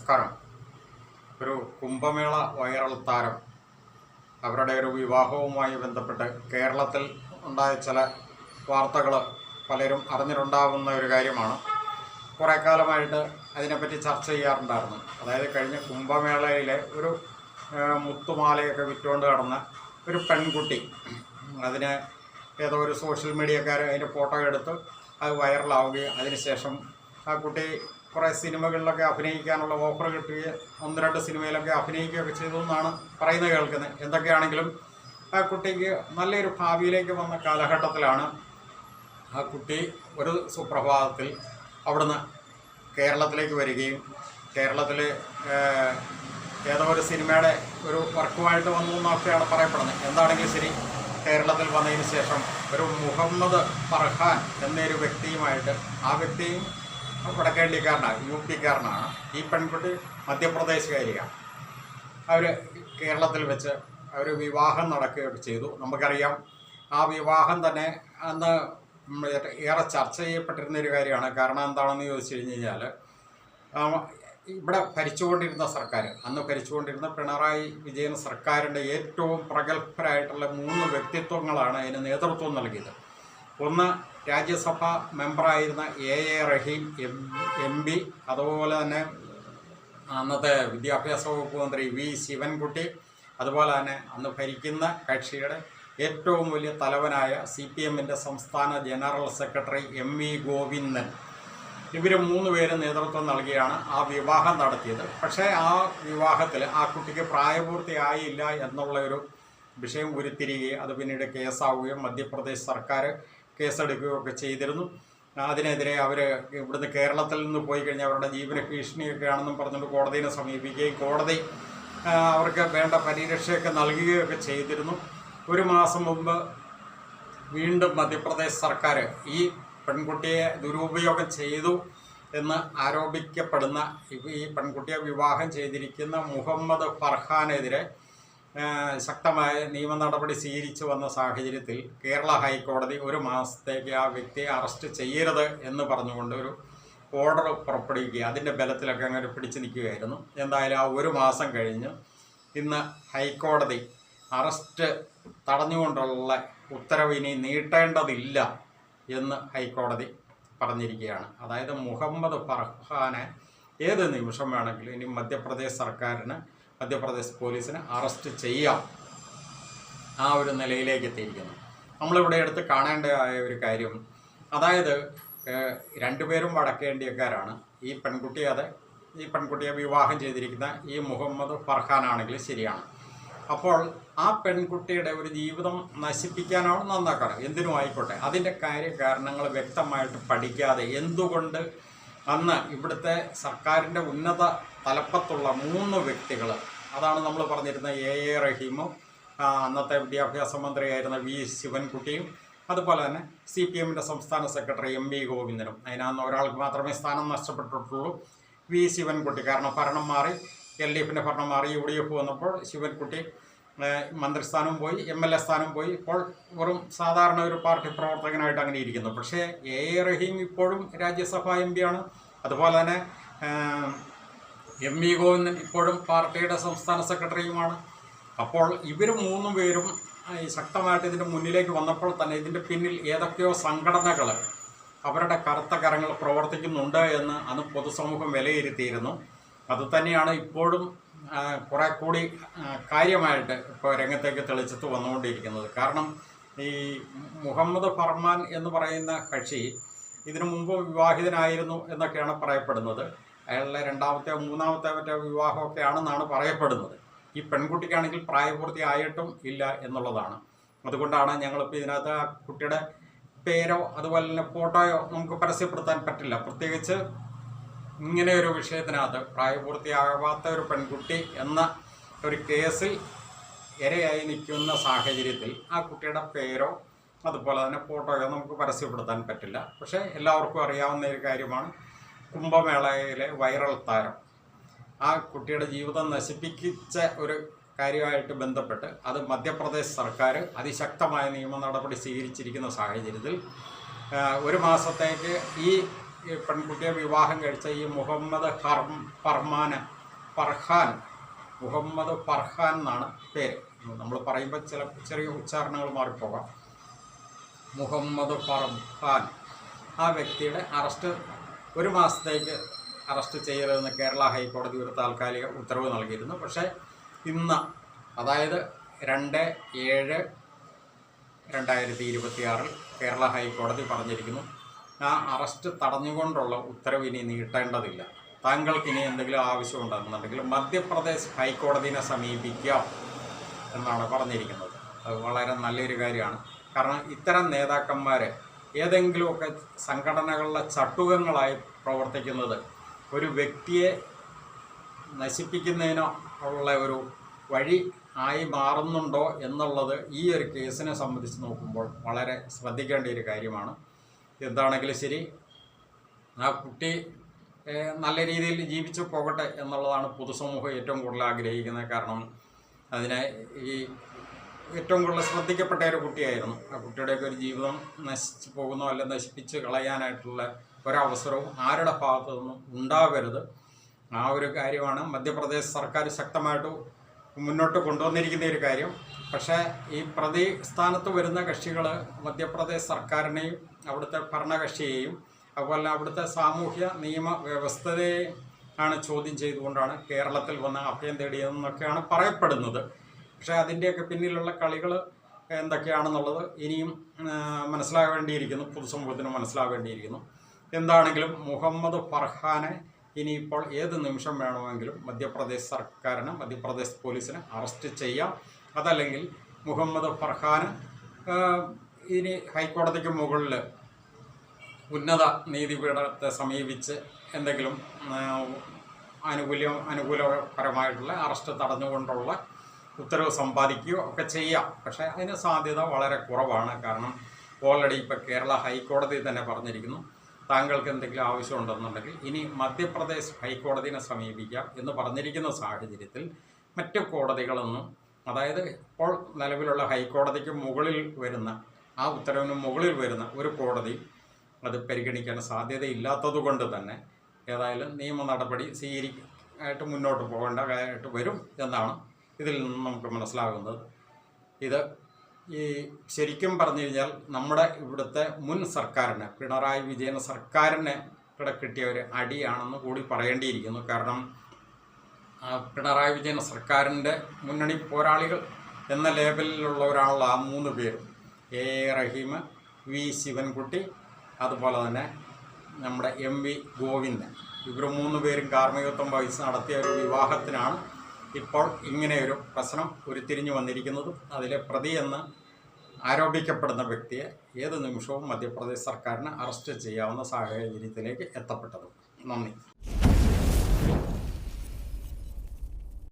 നമസ്കാരം. ഒരു കുംഭമേള വൈറൽ താരം അവരുടെ ഒരു വിവാഹവുമായി ബന്ധപ്പെട്ട് കേരളത്തിൽ ഉണ്ടായ ചില വാർത്തകൾ പലരും അറിഞ്ഞിട്ടുണ്ടാകുന്ന ഒരു കാര്യമാണ്. കുറേ കാലമായിട്ട് അതിനെപ്പറ്റി ചർച്ച ചെയ്യാറുണ്ടായിരുന്നു. അതായത് കഴിഞ്ഞ കുംഭമേളയിലെ ഒരു മുത്തുമാലയൊക്കെ വിറ്റുകൊണ്ട് കിടന്ന ഒരു പെൺകുട്ടി, അതിന് ഏതോ ഒരു സോഷ്യൽ മീഡിയക്കാർ അതിൻ്റെ ഫോട്ടോ എടുത്ത് അത് വൈറലാവുകയും അതിനുശേഷം ആ കുട്ടി കുറേ സിനിമകളിലൊക്കെ അഭിനയിക്കാനുള്ള ഓഫർ കിട്ടുകയും 1-2 സിനിമയിലൊക്കെ അഭിനയിക്കുകയൊക്കെ ചെയ്തു എന്നാണ് പറയുന്നത് കേൾക്കുന്നത്. എന്തൊക്കെയാണെങ്കിലും ആ കുട്ടിക്ക് നല്ലൊരു ഭാവിയിലേക്ക് വന്ന കാലഘട്ടത്തിലാണ് ആ കുട്ടി ഒരു സുപ്രഭാതത്തിൽ അവിടുന്ന് കേരളത്തിലേക്ക് വരികയും കേരളത്തിൽ ഏതോ ഒരു സിനിമയുടെ ഒരു വർക്കുമായിട്ട് വന്നു എന്നൊക്കെയാണ് പറയപ്പെടുന്നത്. എന്താണെങ്കിലും ശരി, കേരളത്തിൽ വന്നതിന് ശേഷം ഒരു മുഹമ്മദ് ഫർഹാൻ എന്നൊരു വ്യക്തിയുമായിട്ട്, ആ വ്യക്തിയും വടക്കേണ്ടിക്കാരനാണ്, UP-കാരനാണ്. ഈ പെൺകുട്ടി മധ്യപ്രദേശുകാരിയാണ്. അവർ കേരളത്തിൽ വെച്ച് അവർ വിവാഹം നടക്കുകയൊക്കെ ചെയ്തു. നമുക്കറിയാം, ആ വിവാഹം തന്നെ അന്ന് ഏറെ ചർച്ച ചെയ്യപ്പെട്ടിരുന്നൊരു കാര്യമാണ്. കാരണം എന്താണെന്ന് ചോദിച്ചു കഴിഞ്ഞ് കഴിഞ്ഞാൽ, ഇവിടെ ഭരിച്ചുകൊണ്ടിരുന്ന സർക്കാർ, അന്ന് ഭരിച്ചുകൊണ്ടിരുന്ന പിണറായി വിജയൻ സർക്കാരിൻ്റെ ഏറ്റവും പ്രഗത്ഭരായിട്ടുള്ള 3 വ്യക്തിത്വങ്ങളാണ് അതിന് നേതൃത്വം നൽകിയത്. ഒന്ന്, രാജ്യസഭാ മെമ്പറായിരുന്ന A.A. റഹീം MP, അതുപോലെ തന്നെ അന്നത്തെ വിദ്യാഭ്യാസ വകുപ്പ് മന്ത്രി V. ശിവൻകുട്ടി, അതുപോലെ തന്നെ അന്ന് ഭരിക്കുന്ന കക്ഷിയുടെ ഏറ്റവും വലിയ തലവനായ CPM-ൻ്റെ സംസ്ഥാന ജനറൽ സെക്രട്ടറി M.V. ഗോവിന്ദൻ. ഇവർ 3 പേരും നേതൃത്വം നൽകിയാണ് ആ വിവാഹം നടത്തിയത്. പക്ഷേ ആ വിവാഹത്തിൽ ആ കുട്ടിക്ക് പ്രായപൂർത്തിയായില്ല എന്നുള്ള ഒരു വിഷയം ഉരുത്തിരിയുകയും അത് പിന്നീട് കേസാവുകയും മധ്യപ്രദേശ് സർക്കാർ കേസെടുക്കുകയും ഒക്കെ ചെയ്തിരുന്നു. അതിനെതിരെ അവർ ഇവിടുന്ന് കേരളത്തിൽ നിന്ന് പോയി കഴിഞ്ഞാൽ അവരുടെ ജീവന ഭീഷണിയൊക്കെയാണെന്നും പറഞ്ഞുകൊണ്ട് കോടതിയെ സമീപിക്കുകയും കോടതി അവർക്ക് വേണ്ട പരിരക്ഷയൊക്കെ നൽകുകയൊക്കെ ചെയ്തിരുന്നു. ഒരു മാസം മുമ്പ് വീണ്ടും മധ്യപ്രദേശ് സർക്കാർ ഈ പെൺകുട്ടിയെ ദുരുപയോഗം ചെയ്തു എന്ന് ആരോപിക്കപ്പെടുന്ന ഈ പെൺകുട്ടിയെ വിവാഹം ചെയ്തിരിക്കുന്ന മുഹമ്മദ് ഫർഹാനെതിരെ ശക്തമായ നിയമ നടപടി സ്വീകരിച്ചു വന്ന സാഹചര്യത്തിൽ കേരള ഹൈക്കോടതി 1 മാസത്തേക്ക് ആ വ്യക്തിയെ അറസ്റ്റ് ചെയ്യരുത് എന്ന് പറഞ്ഞുകൊണ്ട് ഒരു ഓർഡർ പുറപ്പെടുവിക്കുക. അതിൻ്റെ ബലത്തിലൊക്കെ അങ്ങനെ പിടിച്ചു നിൽക്കുകയായിരുന്നു. എന്തായാലും ആ 1 മാസം കഴിഞ്ഞ് ഇന്ന് ഹൈക്കോടതി അറസ്റ്റ് തടഞ്ഞുകൊണ്ടുള്ള ഉത്തരവ് ഇനി നീട്ടേണ്ടതില്ല എന്ന് ഹൈക്കോടതി പറഞ്ഞിരിക്കുകയാണ്. അതായത് മുഹമ്മദ് ഫർഹാനെ ഏത് നിമിഷം വേണമെങ്കിലും ഇനി മധ്യപ്രദേശ് പോലീസിന് അറസ്റ്റ് ചെയ്യാം. ആ ഒരു നിലയിലേക്ക് എത്തിയിരിക്കുന്നു. നമ്മളിവിടെ എടുത്ത് കാണേണ്ടതായ ഒരു കാര്യം, അതായത് 2 പേരും വടക്കേണ്ടിയക്കാരാണ്. ഈ പെൺകുട്ടിയെ വിവാഹം ചെയ്തിരിക്കുന്ന ഈ മുഹമ്മദ് ഫർഹാനാണെങ്കിൽ ശരിയാണ്. അപ്പോൾ ആ പെൺകുട്ടിയുടെ ഒരു ജീവിതം നശിപ്പിക്കാനാണ് നന്നാക്കാറ്, എന്തിനും ആയിക്കോട്ടെ. അതിൻ്റെ കാരണങ്ങൾ വ്യക്തമായിട്ട് പഠിക്കാതെ എന്തുകൊണ്ട് അന്ന് ഇവിടുത്തെ സർക്കാരിൻ്റെ ഉന്നത തലപ്പത്തുള്ള 3 വ്യക്തികൾ, അതാണ് നമ്മൾ പറഞ്ഞിരുന്ന A.A. റഹീമും അന്നത്തെ വിദ്യാഭ്യാസ മന്ത്രിയായിരുന്ന V. ശിവൻകുട്ടിയും അതുപോലെ തന്നെ CPM-ൻ്റെ സംസ്ഥാന സെക്രട്ടറി M.V. ഗോവിന്ദനും. അതിനകത്ത് ഒരാൾക്ക് മാത്രമേ സ്ഥാനം നഷ്ടപ്പെട്ടിട്ടുള്ളൂ, V. ശിവൻകുട്ടി. കാരണം ഭരണം മാറി, LDF-ൻ്റെ ഭരണം മാറി, UDF വന്നപ്പോൾ ശിവൻകുട്ടി മന്ത്രിസ്ഥാനം പോയി, MLA സ്ഥാനം പോയി. ഇപ്പോൾ വെറും സാധാരണ ഒരു പാർട്ടി പ്രവർത്തകനായിട്ട് അങ്ങനെ ഇരിക്കുന്നു. പക്ഷേ A.A. റഹീം ഇപ്പോഴും രാജ്യസഭാ MP-യാണ്. അതുപോലെ തന്നെ M.V. ഗോവിന്ദൻ ഇപ്പോഴും പാർട്ടിയുടെ സംസ്ഥാന സെക്രട്ടറിയുമാണ്. അപ്പോൾ ഇവർ 3 പേരും ശക്തമായിട്ട് ഇതിൻ്റെ മുന്നിലേക്ക് വന്നപ്പോൾ തന്നെ ഇതിൻ്റെ പിന്നിൽ ഏതൊക്കെയോ സംഘടനകൾ, അവരുടെ കറുത്ത കരങ്ങൾ പ്രവർത്തിക്കുന്നുണ്ട് എന്ന് അന്ന് പൊതുസമൂഹം വിലയിരുത്തിയിരുന്നു. അതുതന്നെയാണ് ഇപ്പോഴും കുറേ കൂടി കാര്യമായിട്ട് ഇപ്പോൾ രംഗത്തേക്ക് തെളിച്ചത്ത് വന്നുകൊണ്ടിരിക്കുന്നത്. കാരണം ഈ മുഹമ്മദ് ഫർഹാൻ എന്ന് പറയുന്ന കക്ഷി ഇതിനു മുമ്പ് വിവാഹിതനായിരുന്നു എന്നൊക്കെയാണ് പറയപ്പെടുന്നത്. അയാളുടെ 2ാമത്തെ 3ാമത്തെ വിവാഹമൊക്കെ ആണെന്നാണ് പറയപ്പെടുന്നത്. ഈ പെൺകുട്ടിക്കാണെങ്കിൽ പ്രായപൂർത്തിയായിട്ടും ഇല്ല എന്നുള്ളതാണ്. അതുകൊണ്ടാണ് ഞങ്ങളിപ്പോൾ ഇതിനകത്ത് ആ കുട്ടിയുടെ പേരോ അതുപോലെ തന്നെ ഫോട്ടോയോ നമുക്ക് പരസ്യപ്പെടുത്താൻ പറ്റില്ല. പ്രത്യേകിച്ച് ഇങ്ങനെ ഒരു വിഷയത്തിനകത്ത് പ്രായപൂർത്തിയാകാത്ത ഒരു പെൺകുട്ടി എന്ന ഒരു കേസിൽ ഇരയായി നിൽക്കുന്ന സാഹചര്യത്തിൽ ആ കുട്ടിയുടെ പേരോ അതുപോലെ തന്നെ ഫോട്ടോയോ നമുക്ക് പരസ്യപ്പെടുത്താൻ പറ്റില്ല. പക്ഷേ എല്ലാവർക്കും അറിയാവുന്ന ഒരു കാര്യമാണ്, കുംഭമേളയിലെ വൈറൽ താരം ആ കുട്ടിയുടെ ജീവിതം നശിപ്പിച്ച ഒരു കാര്യമായിട്ട് ബന്ധപ്പെട്ട് അത് മധ്യപ്രദേശ് സർക്കാർ അതിശക്തമായ നിയമ നടപടി സ്വീകരിച്ചിരിക്കുന്ന സാഹചര്യത്തിൽ 1 മാസത്തേക്ക് ഈ പെൺകുട്ടിയെ വിവാഹം കഴിച്ച ഈ മുഹമ്മദ് ഫർഹാനെ മുഹമ്മദ് ഫർഹാൻ എന്നാണ് പേര്. നമ്മൾ പറയുമ്പോൾ ചില ചെറിയ ഉച്ചാരണങ്ങൾ മാറിപ്പോകാം. മുഹമ്മദ് ഫർഹാൻ, ആ വ്യക്തിയുടെ അറസ്റ്റ് 1 മാസത്തേക്ക് അറസ്റ്റ് ചെയ്യരുതെന്ന് കേരള ഹൈക്കോടതി ഒരു താൽക്കാലിക ഉത്തരവ് നൽകിയിരുന്നു. പക്ഷേ ഇന്ന്, അതായത് 2/7/2026 കേരള ഹൈക്കോടതി പറഞ്ഞിരിക്കുന്നു, ആ അറസ്റ്റ് തടഞ്ഞുകൊണ്ടുള്ള ഉത്തരവ് ഇനി നീട്ടേണ്ടതില്ല. താങ്കൾക്ക് ഇനി എന്തെങ്കിലും ആവശ്യമുണ്ടെന്നുണ്ടെങ്കിൽ മധ്യപ്രദേശ് ഹൈക്കോടതിയെ സമീപിക്കാം എന്നാണ് പറഞ്ഞിരിക്കുന്നത്. അത് വളരെ നല്ലൊരു കാര്യമാണ്. കാരണം ഇത്തരം നേതാക്കന്മാർ ഏതെങ്കിലുമൊക്കെ സംഘടനകളുടെ ചട്ടുകങ്ങളായി പ്രവർത്തിക്കുന്നത് ഒരു വ്യക്തിയെ നശിപ്പിക്കുന്നതിനോ ഉള്ള ഒരു വഴി ആയി മാറുന്നുണ്ടോ എന്നുള്ളത് ഈ ഒരു കേസിനെ സംബന്ധിച്ച് നോക്കുമ്പോൾ വളരെ ശ്രദ്ധിക്കേണ്ട ഒരു കാര്യമാണ്. എന്താണെങ്കിലും ശരി, ആ കുട്ടി നല്ല രീതിയിൽ ജീവിച്ചു പോകട്ടെ എന്നുള്ളതാണ് പൊതുസമൂഹം ഏറ്റവും കൂടുതൽ ആഗ്രഹിക്കുന്നത്. കാരണം അതിനെ ഈ ഏറ്റവും കൂടുതൽ ശ്രദ്ധിക്കപ്പെട്ട ഒരു കുട്ടിയായിരുന്നു. ആ കുട്ടിയുടെയൊക്കെ ഒരു ജീവിതം നശിച്ചു പോകുന്നോ അല്ല നശിപ്പിച്ച് കളയാനായിട്ടുള്ള ഒരവസരവും ആരുടെ ഭാഗത്തു നിന്നും ഉണ്ടാകരുത്. ആ ഒരു കാര്യമാണ് മധ്യപ്രദേശ് സർക്കാർ ശക്തമായിട്ട് മുന്നോട്ട് കൊണ്ടുവന്നിരിക്കുന്ന ഒരു കാര്യം. പക്ഷേ ഈ പ്രതി സ്ഥാനത്ത് വരുന്ന കക്ഷികൾ മധ്യപ്രദേശ് സർക്കാരിനെയും അവിടുത്തെ ഭരണകക്ഷിയെയും അതുപോലെ അവിടുത്തെ സാമൂഹ്യ നിയമ വ്യവസ്ഥതയെ ആണ് ചോദ്യം ചെയ്തുകൊണ്ടാണ് കേരളത്തിൽ വന്ന് അഭയം തേടിയതെന്നൊക്കെയാണ് പറയപ്പെടുന്നത്. പക്ഷേ അതിൻ്റെയൊക്കെ പിന്നിലുള്ള കളികൾ എന്തൊക്കെയാണെന്നുള്ളത് ഇനിയും മനസ്സിലാവേണ്ടിയിരിക്കുന്നു, പൊതുസമൂഹത്തിന് മനസ്സിലാവേണ്ടിയിരിക്കുന്നു. എന്താണെങ്കിലും മുഹമ്മദ് ഫർഹാനെ ഇനിയിപ്പോൾ ഏത് നിമിഷം വേണമെങ്കിലും മധ്യപ്രദേശ് സർക്കാരിന്, മധ്യപ്രദേശ് പോലീസിന് അറസ്റ്റ് ചെയ്യാം. അതല്ലെങ്കിൽ മുഹമ്മദ് ഫർഹാന് ഇനി ഹൈക്കോടതിക്ക് മുകളിൽ ഉന്നത നീതിപീഠത്തെ സമീപിച്ച് എന്തെങ്കിലും അനുകൂലപരമായിട്ടുള്ള അറസ്റ്റ് തടഞ്ഞുകൊണ്ടുള്ള ഉത്തരവ് സമ്പാദിക്കുകയോ ഒക്കെ ചെയ്യാം. പക്ഷേ അതിന് സാധ്യത വളരെ കുറവാണ്. കാരണം ഓൾറെഡി ഇപ്പോൾ കേരള ഹൈക്കോടതി തന്നെ പറഞ്ഞിരിക്കുന്നു, താങ്കൾക്ക് എന്തെങ്കിലും ആവശ്യമുണ്ടെന്നുണ്ടെങ്കിൽ ഇനി മധ്യപ്രദേശ് ഹൈക്കോടതിയെ സമീപിക്കാം എന്ന് പറഞ്ഞിരിക്കുന്ന സാഹചര്യത്തിൽ മറ്റ് കോടതികളൊന്നും, അതായത് ഇപ്പോൾ നിലവിലുള്ള ഹൈക്കോടതിക്ക് മുകളിൽ വരുന്ന, ആ ഉത്തരവിന് മുകളിൽ വരുന്ന ഒരു കോടതി അത് പരിഗണിക്കാൻ സാധ്യതയില്ലാത്തത് കൊണ്ട് തന്നെ ഏതായാലും നിയമ നടപടി സ്വീകരിക്കാനായിട്ട് മുന്നോട്ട് പോകേണ്ടതായിട്ട് വരും എന്നാണ് ഇതിൽ നിന്നും നമുക്ക് മനസ്സിലാകുന്നത്. ഇത് ഈ ശരിക്കും പറഞ്ഞു കഴിഞ്ഞാൽ നമ്മുടെ ഇവിടുത്തെ മുൻ സർക്കാരിന്, പിണറായി വിജയൻ സർക്കാരിന് കിട്ടിയ ഒരു അടിയാണെന്ന് കൂടി പറയേണ്ടിയിരിക്കുന്നു. കാരണം പിണറായി വിജയൻ സർക്കാരിൻ്റെ മുന്നണി പോരാളികൾ എന്ന ലേബലിലുള്ള ഒരാളുള്ള ആ 3 പേരും, എ റഹീം, വി ശിവൻകുട്ടി, അതുപോലെ തന്നെ നമ്മുടെ MV ഗോവിന്ദൻ, ഇവർ 3 പേരും കാർമ്മികത്വം വഹിച്ച് നടത്തിയ ഒരു വിവാഹത്തിനാണ് ഇപ്പോൾ ഇങ്ങനെയൊരു പ്രശ്നം ഉരുത്തിരിഞ്ഞു വന്നിരിക്കുന്നതും അതിലെ പ്രതി എന്ന് ആരോപിക്കപ്പെടുന്ന വ്യക്തിയെ ഏത് നിമിഷവും മധ്യപ്രദേശ് സർക്കാരിന് അറസ്റ്റ് ചെയ്യാവുന്ന സാഹചര്യത്തിലേക്ക് എത്തപ്പെട്ടതും. നന്ദി.